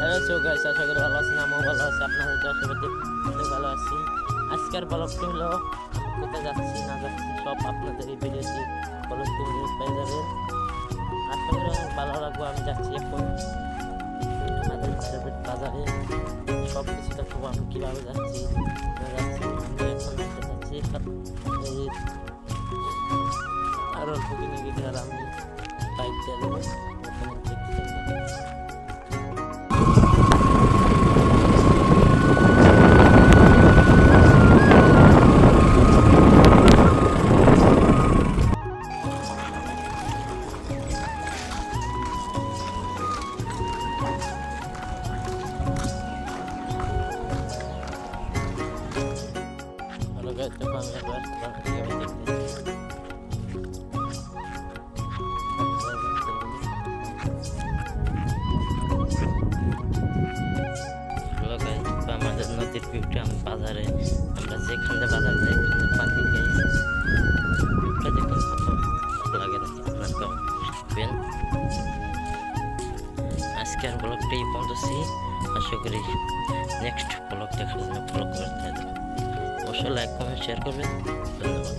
Hello so guys, আশা করি ভালো আছেন। আমিও ভালো আছি, আপনাদের তো আশীর্বাদে অনেক ভালো আছি। আজকের ব্লগটি হলো আমি কোথায় যাচ্ছি না যাচ্ছি সব আপনাদের এই ভিডিওটি ফলো করে পেয়ে যাবেন। আশা করি অনেক ভালো লাগবে। আমি যাচ্ছি এখন আমাদের ফেভারিট বাজারে, সব কিছু দেখবো আমি কীভাবে যাচ্ছি না যাচ্ছি। আমি এখন একটা যাচ্ছি এই আর অল্প কিনে গেলে আর আমি বাইক দিয়ে দেবো ওখানে দেখতে পাবো। Kalau gak coba ngebar sekarang dia wajib Kalau guys আমাদের নদীর ভিউটা আমি বাজারে আমরা যেখানে বাজার যাই ওখানে পানি খাই ভিউটা দেখুন কত লাগে না আপনার তো বুঝবেন। আজকের ব্লগটা এই পর্যন্ত, আশা করি নেক্সট ব্লগ দেখার জন্য ফলো করতে হবে। অবশ্যই লাইক কমেন্ট শেয়ার করবেন। ধন্যবাদ।